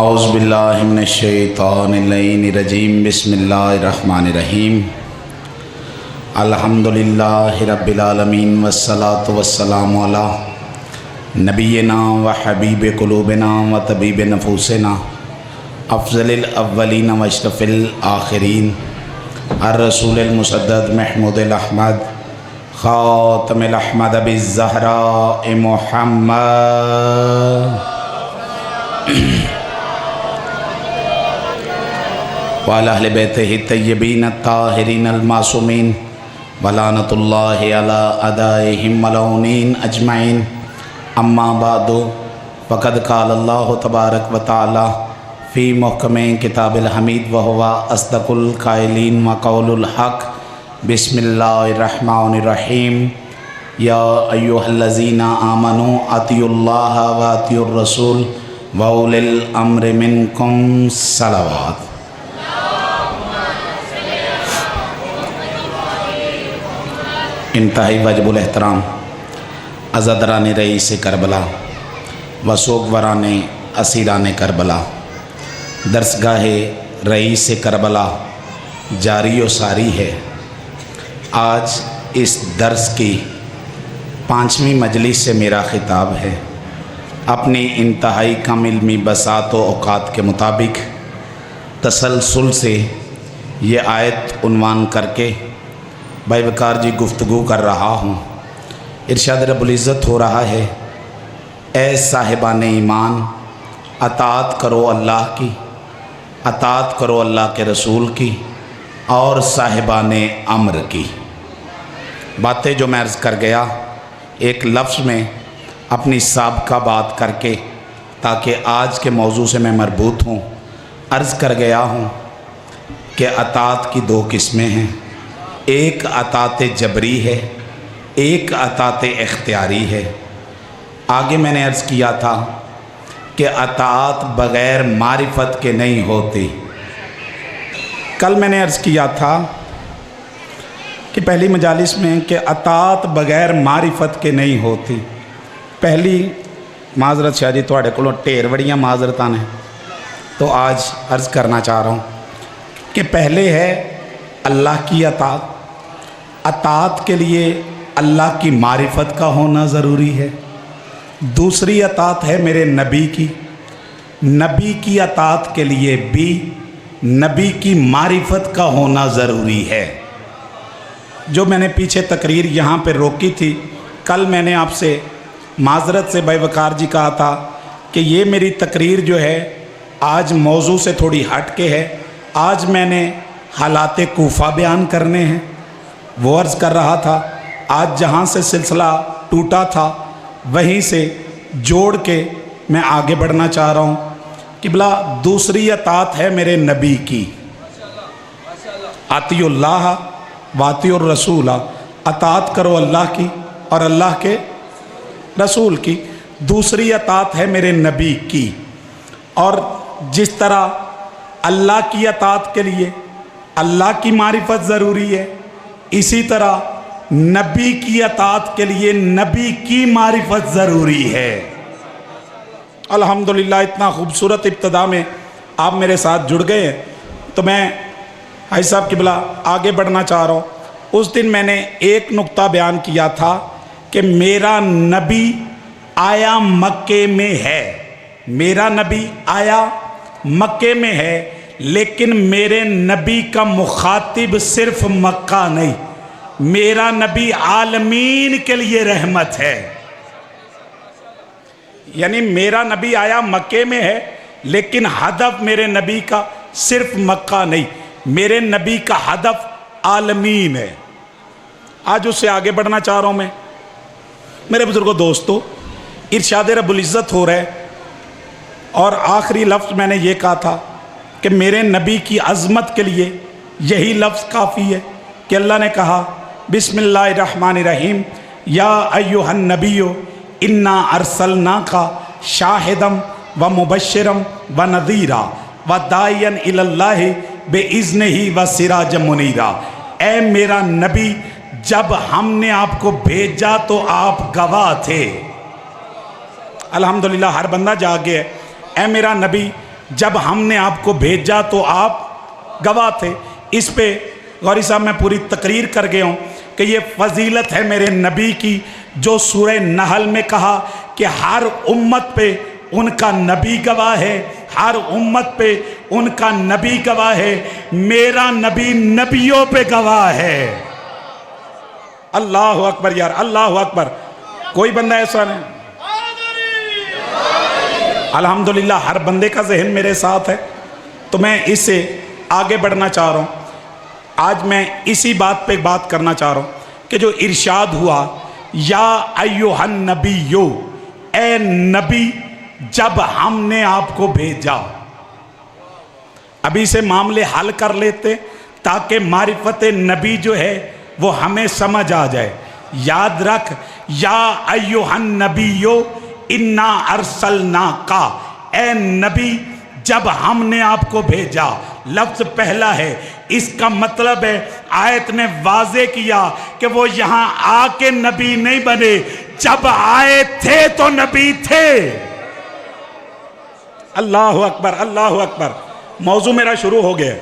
اعوذ باللہ من الشیطان الرجیم بسم اللہ الرحمن الرحیم الحمدللہ رب العالمین والصلاة والسلام علی نبینا و حبیب قلوبنا و طبیب نفوسنا افضل الاولین و اشرف الآخرین الرسول المسدد محمود الاحمد خاتم الاحمد بالزہراء محمد وعلی اہل بیتہ الطیبین الطاہرین المعصومین ولعنۃ اللہ علی اعدائہم ملعونین اجمعین اما بعد فقد قال اللہ تبارک و تعالی فی محکم کتاب الحمید وہو اصدق القائلین وقول الحق بسم اللہ الرحمن الرحیم یا ایہا الذین آمنوا اطیعوا اللہ واطیعوا الرسول واولی الامر منکم صلوات۔ انتہائی واجب الاحترام عزادران رئیس کربلا و سوگوران اسیران کربلا، درسگاہ رئیس کربلا جاری و ساری ہے۔ آج اس درس کی 5ویں مجلس سے میرا خطاب ہے۔ اپنی انتہائی کم علمی بساط و اوقات کے مطابق تسلسل سے یہ آیت عنوان کر کے بھائی وقار جی گفتگو کر رہا ہوں۔ ارشاد رب العزت ہو رہا ہے، اے صاحبان ایمان اطاعت کرو اللہ کی، اطاعت کرو اللہ کے رسول کی اور صاحبان امر کی۔ باتیں جو میں عرض کر گیا ایک لفظ میں اپنی سابقہ بات کر کے تاکہ آج کے موضوع سے میں مربوط ہوں، عرض کر گیا ہوں کہ اطاعت کی 2 قسمیں ہیں، ایک اطاعت جبری ہے، ایک اطاعت اختیاری ہے۔ آگے میں نے عرض کیا تھا کہ اطاعت بغیر معرفت کے نہیں ہوتی۔ کل میں نے عرض کیا تھا کہ پہلی مجالس میں کہ اطاعت بغیر معرفت کے نہیں ہوتی۔ پہلی معذرت شاہ جی تھوڑے کو ٹھیر بڑیاں معذرتاں ہیں، تو آج عرض کرنا چاہ رہا ہوں کہ پہلے ہے اللہ کی اطاعت۔ اطاعت کے لیے اللہ کی معرفت کا ہونا ضروری ہے۔ دوسری اطاعت ہے میرے نبی کی، نبی کی اطاعت کے لیے بھی نبی کی معرفت کا ہونا ضروری ہے۔ جو میں نے پیچھے تقریر یہاں پہ روکی تھی، کل میں نے آپ سے معذرت سے بھائی وقار جی کہا تھا کہ یہ میری تقریر جو ہے آج موضوع سے تھوڑی ہٹ کے ہے۔ آج میں نے حالات کوفہ بیان کرنے ہیں، وہ عرض کر رہا تھا۔ آج جہاں سے سلسلہ ٹوٹا تھا وہیں سے جوڑ کے میں آگے بڑھنا چاہ رہا ہوں کہ بلا دوسری اطاعت ہے میرے نبی کی، اطیعوا اللہ واطیعوا الرسول، اطاعت کرو اللہ کی اور اللہ کے رسول کی۔ دوسری اطاعت ہے میرے نبی کی، اور جس طرح اللہ کی اطاعت کے لیے اللہ کی معرفت ضروری ہے، اسی طرح نبی کی اطاعت کے لیے نبی کی معرفت ضروری ہے۔ الحمدللہ اتنا خوبصورت ابتدا میں آپ میرے ساتھ جڑ گئے ہیں، تو میں بھائی صاحب قبلہ آگے بڑھنا چاہ رہا ہوں۔ اس دن میں نے ایک نقطہ بیان کیا تھا کہ میرا نبی آیا مکے میں ہے، میرا نبی آیا مکے میں ہے، لیکن میرے نبی کا مخاطب صرف مکہ نہیں، میرا نبی عالمین کے لیے رحمت ہے۔ یعنی میرا نبی آیا مکے میں ہے، لیکن ہدف میرے نبی کا صرف مکہ نہیں، میرے نبی کا ہدف عالمین ہے۔ آج اس سے آگے بڑھنا چاہ رہا ہوں میں۔ میرے بزرگوں دوستو، ارشاد رب العزت ہو رہا ہے، اور آخری لفظ میں نے یہ کہا تھا کہ میرے نبی کی عظمت کے لیے یہی لفظ کافی ہے کہ اللہ نے کہا بسم اللہ الرحمن الرحیم یا ایہا النبی انا ارسلناک شاہدا و مبشرا و نذیرا و داعیا الی اللہ باذنہ و سراجا منیرا۔ اے میرا نبی، جب ہم نے آپ کو بھیجا تو آپ گواہ تھے۔ الحمدللہ ہر بندہ جاگ گیا ہے۔ اے میرا نبی، جب ہم نے آپ کو بھیجا تو آپ گواہ تھے. اس پہ غوری صاحب میں پوری تقریر کر گیا ہوں کہ یہ فضیلت ہے میرے نبی کی جو سورہ نحل میں کہا کہ ہر امت پہ ان کا نبی گواہ ہے, ہر امت پہ ان کا نبی گواہ ہے, میرا نبی نبیوں پہ گواہ ہے. اللہ اکبر یار, اللہ اکبر. کوئی بندہ ایسا نہیں. الحمدللہ ہر بندے کا ذہن میرے ساتھ ہے, تو میں اس سے آگے بڑھنا چاہ رہا ہوں. آج میں اسی بات پہ بات کرنا چاہ رہا ہوں کہ جو ارشاد ہوا یا ایھا النبیو, اے نبی جب ہم نے آپ کو بھیجا. ابھی سے معاملے حل کر لیتے تاکہ معرفت نبی جو ہے وہ ہمیں سمجھ آ جائے. یاد رکھ, یا ایھا النبیو انا ارسلناک, اے نبی جب ہم نے آپ کو بھیجا. لفظ پہلا ہے, اس کا مطلب ہے آیت نے واضح کیا کہ وہ یہاں آ کے نبی نہیں بنے, جب آئے تھے تو نبی تھے. اللہ اکبر, اللہ اکبر. موضوع میرا شروع ہو گیا,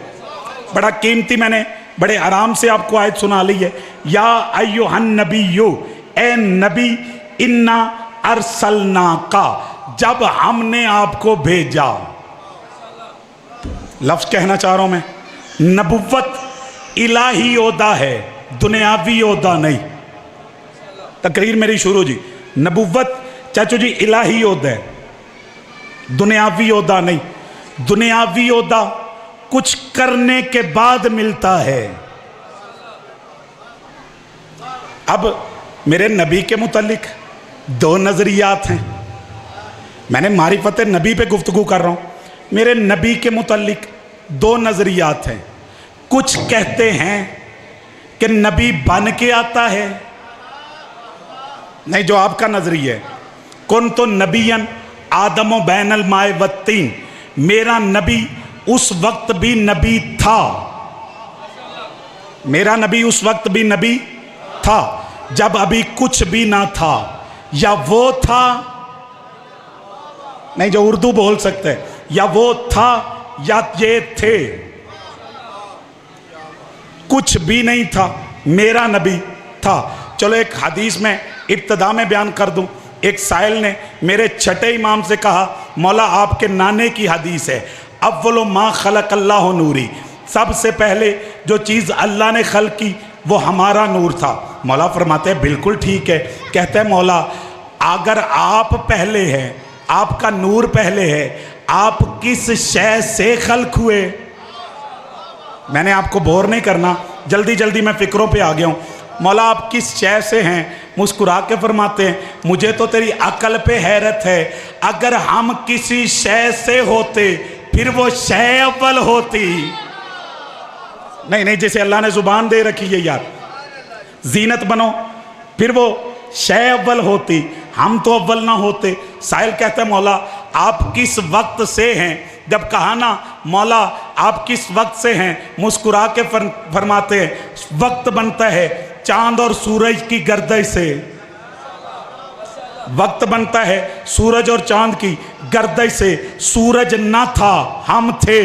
بڑا قیمتی, میں نے بڑے آرام سے آپ کو آیت سنا لی ہے. یا ایھا النبیو, اے نبی, انا ارسلناک, جب ہم نے آپ کو بھیجا. لفظ کہنا چاہ رہا ہوں میں, نبوت الہی عہدہ ہے, دنیاوی عہدہ نہیں. تقریر میری شروع جی. نبوت چاچو جی الہی عہدہ ہے, دنیاوی عہدہ نہیں. دنیاوی عہدہ کچھ کرنے کے بعد ملتا ہے. اب میرے نبی کے متعلق دو نظریات ہیں. میں نے معرفت نبی پہ گفتگو کر رہا ہوں. میرے نبی کے متعلق دو نظریات ہیں. کچھ کہتے ہیں کہ نبی بن کے آتا ہے, نہیں جو آپ کا نظریہ ہے, کنت نبیا آدم و بین الماء والطین, میرا نبی اس وقت بھی نبی تھا. میرا نبی اس وقت بھی نبی تھا جب ابھی کچھ بھی نہ تھا. یا وہ تھا, نہیں جو اردو بول سکتے, یا وہ تھا یا یہ تھے, کچھ بھی نہیں تھا, میرا نبی تھا. چلو ایک حدیث میں ابتدا میں بیان کر دوں. ایک سائل نے میرے چھٹے امام سے کہا, مولا آپ کے نانے کی حدیث ہے, اول ما خلق اللہ نوری, سب سے پہلے جو چیز اللہ نے خلق کی وہ ہمارا نور تھا. مولا فرماتے ہیں بالکل ٹھیک ہے. کہتے ہیں مولا اگر آپ پہلے ہیں, آپ کا نور پہلے ہے, آپ کس شے سے خلق ہوئے؟ میں نے آپ کو بور نہیں کرنا, جلدی جلدی میں فکروں پہ آ گیا ہوں. مولا آپ کس شے سے ہیں؟ مسکرا کے فرماتے ہیں مجھے تو تیری عقل پہ حیرت ہے, اگر ہم کسی شے سے ہوتے پھر وہ شے اول ہوتی. نہیں جیسے اللہ نے زبان دے رکھی ہے یار, زینت بنو, پھر وہ شے اول ہوتی, ہم تو اول نہ ہوتے. سائل کہتا ہے مولا آپ کس وقت سے ہیں؟ جب کہا نا مولا آپ کس وقت سے ہیں, مسکرا کے فرماتے ہیں وقت بنتا ہے چاند اور سورج کی گردش سے. وقت بنتا ہے سورج اور چاند کی گردش سے. سورج نہ تھا, ہم تھے.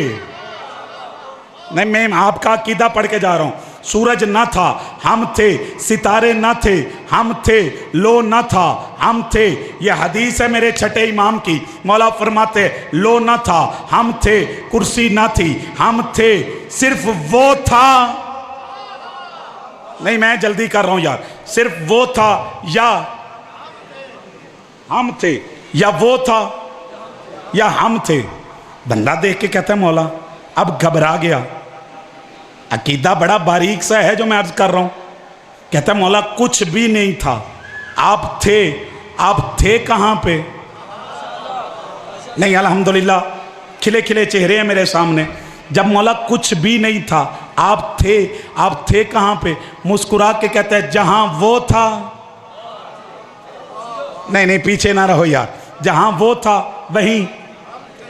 نہیں میں آپ کا عقیدہ پڑھ کے جا رہا ہوں. سورج نہ تھا, ہم تھے. ستارے نہ تھے, ہم تھے. لو نہ تھا, ہم تھے. یہ حدیث ہے میرے چھٹے امام کی. مولا فرماتے لو نہ تھا, ہم تھے. کرسی نہ تھی, ہم تھے. صرف وہ تھا, نہیں میں جلدی کر رہا ہوں یار, صرف وہ تھا یا ہم تھے, یا وہ تھا یا ہم تھے. بندہ دیکھ کے کہتا ہے مولا اب گھبرا گیا. عقیدہ بڑا باریک سا ہے جو میں عرض کر رہا ہوں. کہتا ہے مولا کچھ بھی نہیں تھا, آپ تھے. آپ تھے کہاں پہ؟ نہیں الحمدللہ کھلے کھلے چہرے ہیں میرے سامنے. جب مولا کچھ بھی نہیں تھا, آپ تھے. آپ تھے کہاں پہ؟ مسکرا کے کہتا ہے جہاں وہ تھا. نہیں پیچھے نہ رہو یار, جہاں وہ تھا وہیں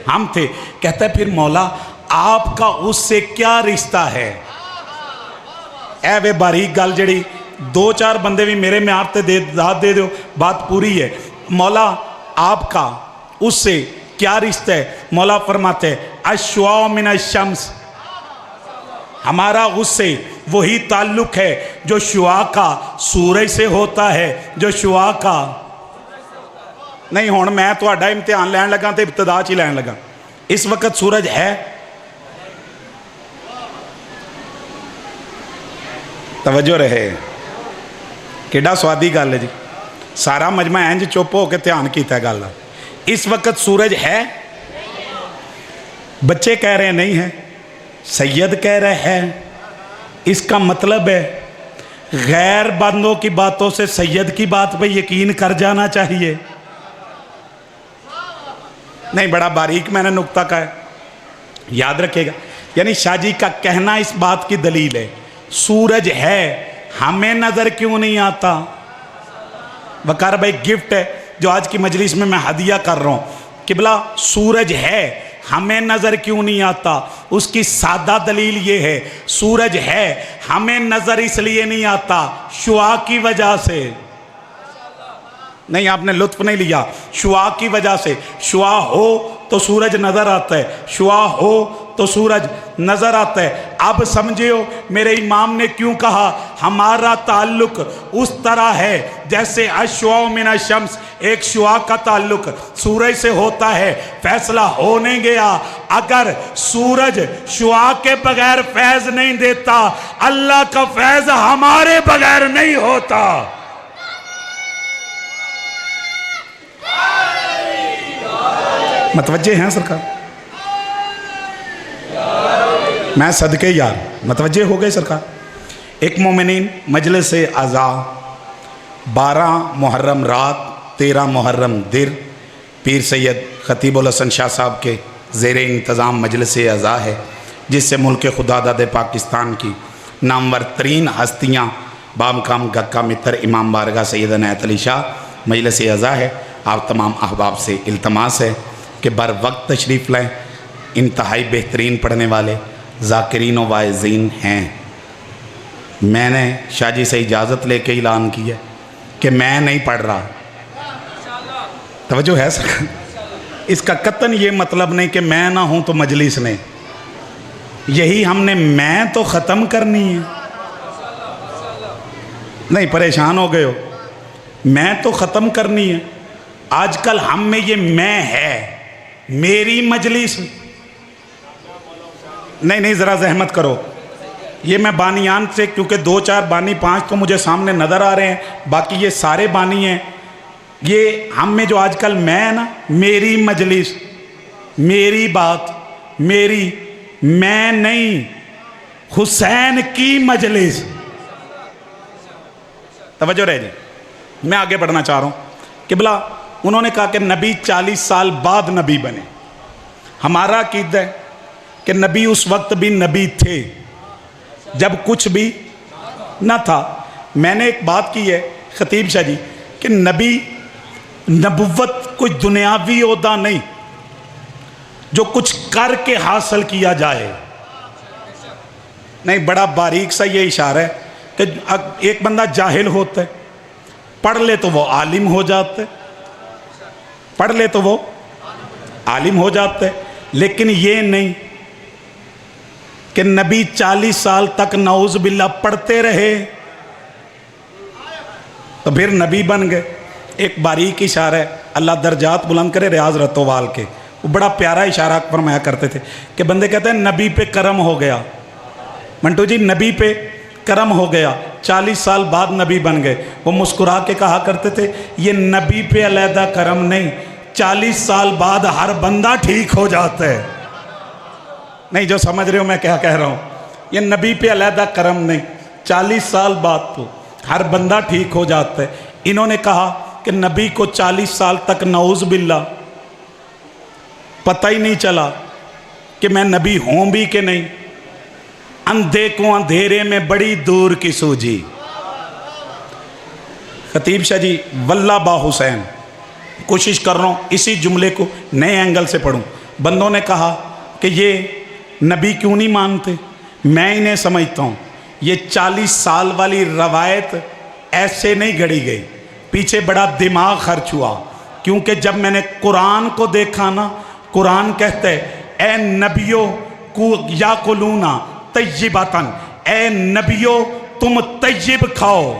ہم تھے. کہتا ہے پھر مولا آپ کا اس سے کیا رشتہ ہے؟ اے وے باریک گل جڑی دو چار بندے بھی میرے میں آتے داد دے دو, بات پوری ہے. مولا آپ کا اس سے کیا رشتہ ہے؟ مولا فرماتے ہیں الشعاع من الشمس، ہمارا اس سے وہی تعلق ہے جو شعاع کا سورج سے ہوتا ہے، جو شعاع کا نہیں۔ ہون میں تو اڈا امتحان لین لگا تے ابتدا چی لین لگا۔ اس وقت سورج ہے؟ توجہ رہے، کیڑا سوادی گل ہے جی، سارا مجمع انج چپ ہو کے دھیان کیتا ہے گل۔ اس وقت سورج ہے؟ بچے کہہ رہے ہیں نہیں ہے، سید کہہ رہے ہیں۔ اس کا مطلب ہے غیر بندوں کی باتوں سے سید کی بات پہ یقین کر جانا چاہیے۔ نہیں، بڑا باریک میں نے نقطہ کہا ہے، یاد رکھے گا۔ یعنی شاہ جی کا کہنا اس بات کی دلیل ہے سورج ہے، ہمیں نظر کیوں نہیں آتا؟ وقار بھائی گفٹ ہے جو آج کی مجلس میں ہدیہ کر رہا ہوں، قبلہ سورج ہے ہمیں نظر کیوں نہیں آتا؟ اس کی سادہ دلیل یہ ہے سورج ہے ہمیں نظر اس لیے نہیں آتا شعاع کی وجہ سے۔ نہیں، آپ نے لطف نہیں لیا، شعاع کی وجہ سے۔ شعاع ہو تو سورج نظر آتا ہے، شعاع ہو تو سورج نظر آتا ہے۔ اب سمجھو میرے امام نے کیوں کہا ہمارا تعلق اس طرح ہے جیسے الشعاع من الشمس، ایک شعاع کا تعلق سورج سے ہوتا ہے۔ فیصلہ ہونے گیا، اگر سورج شعاع کے بغیر فیض نہیں دیتا، اللہ کا فیض ہمارے بغیر نہیں ہوتا۔ متوجہ ہیں سرکار؟ میں صدقے یار متوجہ ہو گئے سرکار؟ ایک مومنین مجلس عزا 12 محرم رات 13 محرم در پیر سید خطیب الحسن شاہ صاحب کے زیر انتظام مجلس عزا ہے، جس سے ملک خدا داد پاکستان کی نامور ترین ہستیاں بامقام گکا متر امام بارگاہ سید عنایت علی شاہ مجلس عزا ہے۔ آپ تمام احباب سے التماس ہے کہ بر وقت تشریف لائیں، انتہائی بہترین پڑھنے والے ذاکرین و واعظین ہیں۔ میں نے شاہ جی سے اجازت لے کے اعلان کیا کہ میں نہیں پڑھ رہا۔ توجہ ہے سر؟ اس کا قطعاً یہ مطلب نہیں کہ میں نہ ہوں تو مجلس نے، یہی ہم نے میں تو ختم کرنی ہے۔ نہیں پریشان ہو گئے ہو؟ میں تو ختم کرنی ہے۔ آج کل ہم میں یہ میں ہے، میری مجلس نہیں ذرا زحمت کرو۔ یہ میں بانیان سے، کیونکہ 2-4 بانی 5 تو مجھے سامنے نظر آ رہے ہیں، باقی یہ سارے بانی ہیں۔ یہ ہم میں جو آج کل میں ہے نا، میری مجلس، میری بات، میری، میں نہیں، حسین کی مجلس۔ توجہ رہے جی، میں آگے بڑھنا چاہ رہا ہوں۔ قبلہ انہوں نے کہا کہ نبی 40 سال بعد نبی بنے۔ ہمارا عقیدہ ہے کہ نبی اس وقت بھی نبی تھے جب کچھ بھی نہ تھا۔ میں نے ایک بات کی ہے خطیب شاہ جی کہ نبی، نبوت کوئی دنیاوی عہدہ نہیں جو کچھ کر کے حاصل کیا جائے۔ نہیں، بڑا باریک سا یہ اشارہ ہے کہ ایک بندہ جاہل ہوتا ہے، پڑھ لے تو وہ عالم ہو جاتا ہے، پڑھ لے تو وہ عالم ہو جاتا ہے، لیکن یہ نہیں کہ نبی 40 سال تک نعوذ باللہ پڑھتے رہے تو پھر نبی بن گئے۔ ایک باریک اشارہ ہے، اللہ درجات بلند کرے ریاض رتوال کے، وہ بڑا پیارا اشارہ فرمایا کرتے تھے کہ بندے کہتے ہیں نبی پہ کرم ہو گیا، منٹو جی نبی پہ کرم ہو گیا، 40 سال بعد نبی بن گئے۔ وہ مسکرا کے کہا کرتے تھے یہ نبی پہ علیحدہ کرم نہیں، 40 سال بعد ہر بندہ ٹھیک ہو جاتا ہے۔ نہیں، جو سمجھ رہے ہو میں کیا کہہ رہا ہوں، یہ نبی پہ علیحدہ کرم نہیں، 40 سال بعد تو ہر بندہ ٹھیک ہو جاتا ہے۔ انہوں نے کہا کہ نبی کو 40 سال تک نعوذ باللہ پتہ ہی نہیں چلا کہ میں نبی ہوں بھی کہ نہیں۔ اندھے کو اندھیرے میں بڑی دور کی سوجھی۔ خطیب شاہ جی واللہ با حسین، کوشش کر رہا ہوں اسی جملے کو نئے اینگل سے پڑھوں۔ بندوں نے کہا کہ یہ نبی کیوں نہیں مانتے؟ میں انہیں سمجھتا ہوں یہ 40 سال والی روایت ایسے نہیں گھڑی گئی، پیچھے بڑا دماغ خرچ ہوا، کیونکہ جب میں نے قرآن کو دیکھا نا، قرآن کہتا ہے اے نبیو یا کلونا طیباتن، اے نبیو تم طیب کھاؤ.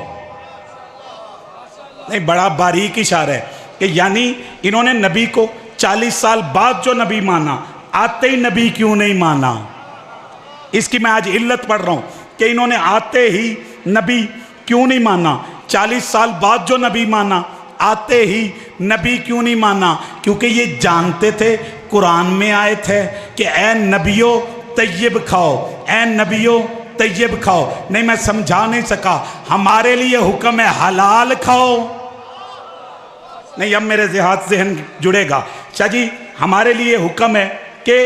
نہیں، بڑا باریک اشارہ ہے کہ یعنی انہوں نے نبی کو 40 سال بعد جو نبی مانا، آتے ہی نبی کیوں نہیں مانا؟ اس کی میں آج علت پڑھ رہا ہوں کہ انہوں نے آتے ہی نبی کیوں نہیں مانا. 40 سال بعد جو نبی مانا، آتے ہی نبی کیوں نہیں مانا؟ کیونکہ یہ جانتے تھے، قرآن میں آئے تھے کہ اے نبیو طیب کھاؤ، اے نبیو طیب کھاؤ. نہیں، میں سمجھا نہیں سکا. ہمارے لیے حکم ہے حلال کھاؤ. نہیں، اب میرے ذہن جڑے گا. شاہ جی ہمارے لیے حکم ہے کہ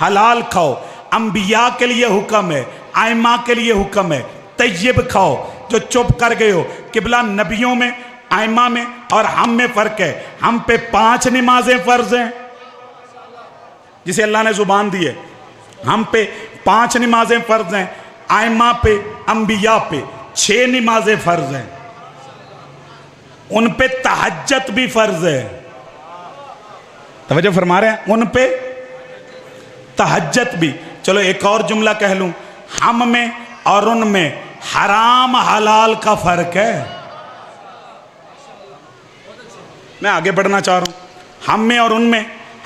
حلال کھاؤ، انبیاء کے لیے حکم ہے، ائمہ کے لیے حکم ہے طیب کھاؤ. جو چپ کر گئے ہو، قبلہ نبیوں میں، ائمہ میں اور ہم میں فرق ہے. ہم پہ 5 نمازیں فرض ہیں جسے اللہ نے زبان دی ہے. ہم پہ 5 نمازیں فرض ہیں، ائمہ پہ، انبیاء پہ 6 نمازیں فرض ہیں. ان پہ تہجد بھی فرض ہے. توجہ فرما رہے ہیں؟ ان پہ تہجد بھی. چلو ایک اور جملہ کہہ لوں، ہم میں اور ان میں حرام حلال کا فرق ہے. میں آگے بڑھنا چاہ رہا ہوں. ہم میں اور ان میں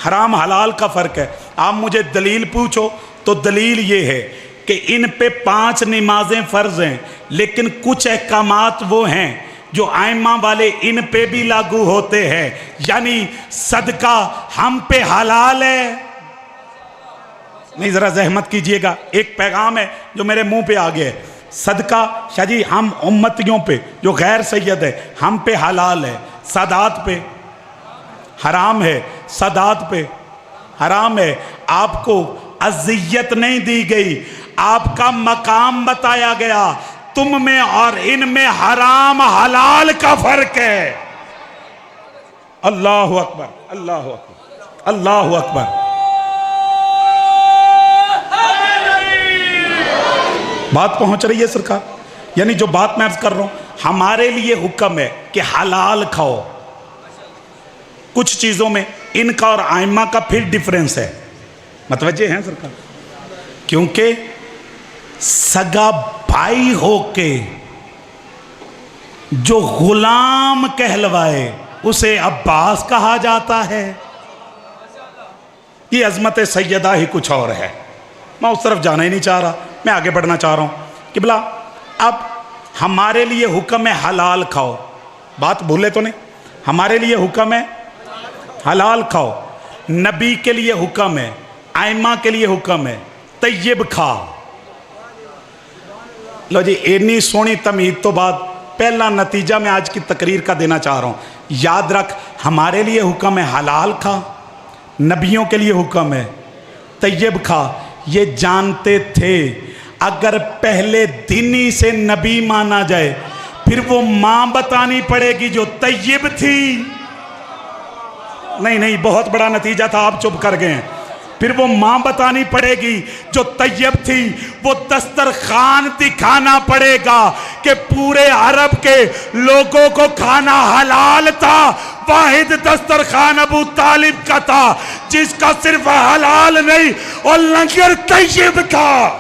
حرام حلال کا فرق ہے. آپ مجھے دلیل پوچھو تو دلیل یہ ہے کہ ان پہ 5 نمازیں فرض ہیں، لیکن کچھ احکامات وہ ہیں جو ائمہ والے ان پہ بھی لاگو ہوتے ہیں. یعنی صدقہ ہم پہ حلال ہے. نہیں، ذرا زحمت کیجئے گا، ایک پیغام ہے جو میرے منہ پہ آ گیا ہے. صدقہ شاہ جی ہم امتیوں پہ جو غیر سید ہے ہم پہ حلال ہے، سادات پہ حرام ہے، سادات پہ حرام ہے. آپ کو اذیت نہیں دی گئی، آپ کا مقام بتایا گیا. تم میں اور ان میں حرام حلال کا فرق ہے. اللہ اکبر، اللہ اکبر، اللہ اکبر. بات پہنچ رہی ہے سرکار؟ یعنی جو بات میں عرض کر رہا ہوں، ہمارے لیے حکم ہے کہ حلال کھاؤ. کچھ چیزوں میں ان کا اور ائمہ کا پھر ڈیفرنس ہے. متوجہ ہیں سرکار؟ کیونکہ سگا بھائی ہو کے جو غلام کہلوائے اسے عباس کہا جاتا ہے. یہ عظمت سیدہ ہی کچھ اور ہے. میں اس طرف جانا ہی نہیں چاہ رہا، میں آگے بڑھنا چاہ رہا ہوں. قبلہ اب ہمارے لیے حکم ہے حلال کھاؤ. بات بھولے تو نہیں؟ ہمارے لیے حکم ہے حلال کھاؤ. نبی کے لیے حکم ہے، ائمہ کے لیے حکم ہے طیب کھا. لو جی اتنی سونی تمہید تو بعد پہلا نتیجہ میں آج کی تقریر کا دینا چاہ رہا ہوں. یاد رکھ، ہمارے لیے حکم ہے حلال کھا، نبیوں کے لیے حکم ہے طیب کھا. یہ جانتے تھے اگر پہلے دن ہی سے نبی مانا جائے پھر وہ ماں بتانی پڑے گی جو طیب تھی. نہیں، بہت بڑا نتیجہ تھا، آپ چپ کر گئے ہیں. پھر وہ ماں بتانی پڑے گی جو طیب تھی. وہ دسترخوان دکھانا پڑے گا کہ پورے عرب کے لوگوں کو کھانا حلال تھا. واحد دسترخوان ابو طالب کا تھا جس کا صرف حلال نہیں اور لنگر طیب تھا.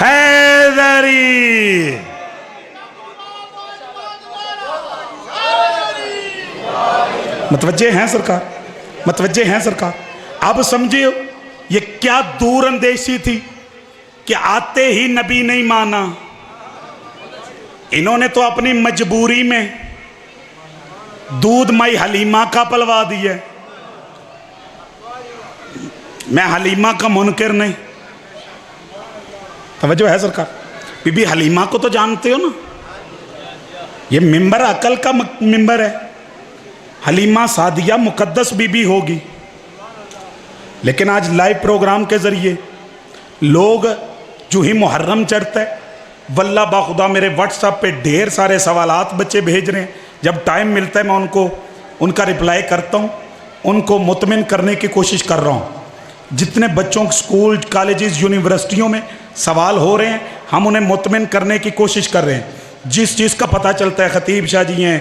حیدری متوجہ ہیں سرکار؟ متوجہ ہیں سرکار؟ اب سمجھئے یہ کیا دور اندیشی تھی کہ آتے ہی نبی نہیں مانا. انہوں نے تو اپنی مجبوری میں دودھ مائی حلیمہ کا پلوا دیا. میں حلیمہ کا منکر نہیں. توجہ ہے سرکار؟ بی بی حلیمہ کو تو جانتے ہو نا، یہ ممبر عقل کا ممبر ہے. حلیمہ سعدیہ مقدس بی بی ہوگی، لیکن آج لائیو پروگرام کے ذریعے لوگ جو ہی محرم چڑھتا ہے، واللہ باخدا میرے واٹس ایپ پہ ڈھیر سارے سوالات بچے بھیج رہے ہیں. جب ٹائم ملتا ہے میں ان کا رپلائی کرتا ہوں، ان کو مطمئن کرنے کی کوشش کر رہا ہوں. جتنے بچوں سکول، کالجز، یونیورسٹیوں میں سوال ہو رہے ہیں ہم انہیں مطمئن کرنے کی کوشش کر رہے ہیں. جس چیز کا پتہ چلتا ہے خطیب شاہ جی ہیں،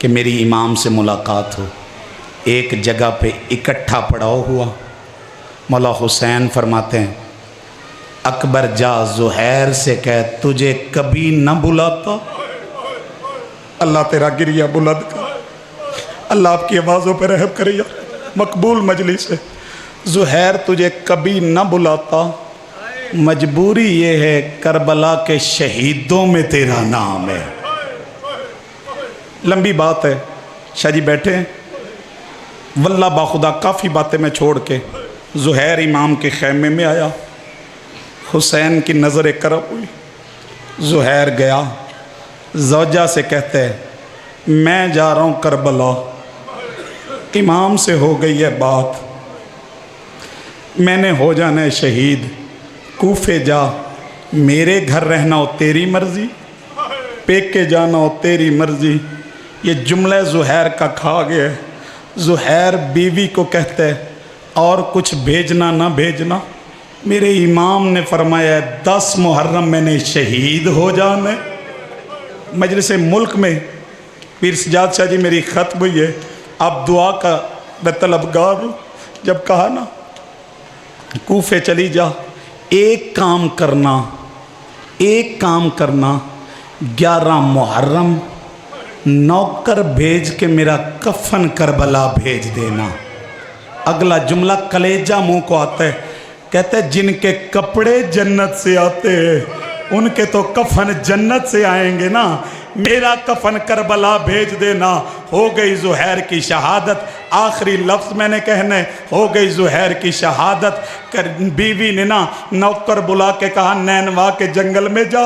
کہ میری امام سے ملاقات ہو. ایک جگہ پہ اکٹھا پڑاؤ ہوا. مولا حسین فرماتے ہیں اکبر جا زہیر سے کہہ تجھے کبھی نہ بلاتا. اللہ تیرا گریہ بلند کر، اللہ آپ کی آوازوں پہ رحم کرے یا مقبول مجلس ہے. زہیر تجھے کبھی نہ بلاتا، مجبوری یہ ہے کربلا کے شہیدوں میں تیرا نام ہے. لمبی بات ہے، شاہ جی بیٹھے ہیں. واللہ باخدا کافی باتیں میں چھوڑ کے زہیر امام کے خیمے میں آیا. حسین کی نظر کرم ہوئی. زہیر گیا، زوجہ سے کہتے ہیں میں جا رہا ہوں کربلا، امام سے ہو گئی ہے بات، میں نے ہو جانا ہے شہید، کوفے جا، میرے گھر رہنا ہو تیری مرضی، پیکے جانا ہو تیری مرضی. یہ جملہ زہیر کا کھا گیا ہے. زہیر بیوی کو کہتے ہیں اور کچھ بھیجنا نہ بھیجنا، میرے امام نے فرمایا 10 محرم میں نے شہید ہو جانا ہے. مجلس ملک میں پیر سجاد شاہ جی میری ختم ہوئی ہے، آپ دعا کا میں طلبگار ہوں. جب کہا نا کوفے چلی جا، ایک کام کرنا 11 محرم نوکر بھیج کے میرا کفن کربلا بھیج دینا. اگلا جملہ کلیجہ منہ کو آتا ہے، کہتے ہیں جن کے کپڑے جنت سے آتے ہیں ان کے تو کفن جنت سے آئیں گے نا، میرا کفن کربلا بھیج دینا. ہو گئی زہیر کی شہادت. آخری لفظ میں نے کہنے، ہو گئی زہیر کی شہادت. بیوی نے نا نوکر بلا کے کہا نینوا کے جنگل میں جا،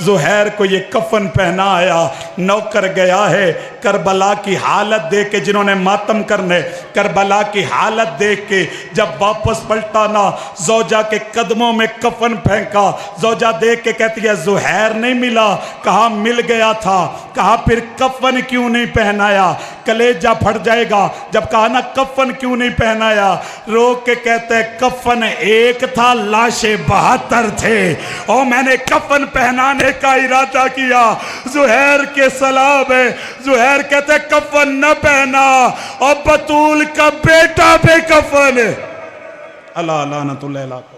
زہیر کو یہ کفن پہنا آیا. نوکر گیا ہے کربلا کی حالت دیکھ کے، جنہوں نے ماتم کرنے کربلا کی حالت دیکھ کے جب واپس پلٹا نا، زوجہ کے قدموں میں کفن پھینکا. زوجہ دیکھ کے کہتی ہے زہیر نہیں ملا. کہا مل گیا تھا. کہا پھر کفن کیوں نہیں پہنایا؟ کلیجہ پھٹ جائے گا. جب کہا نا کفن کیوں نہیں پہنایا، رو کے کہتے ہیں کفن ایک تھا لاشیں 72 تھے، اور میں نے کفن پہنانے کا ارادہ کیا. زہیر کے سلام ہے. زہیر کہتے ہیں کفن نہ پہنا، اور بطول کا بیٹا بے کفن. اللہ لعنت اللہ علیہ.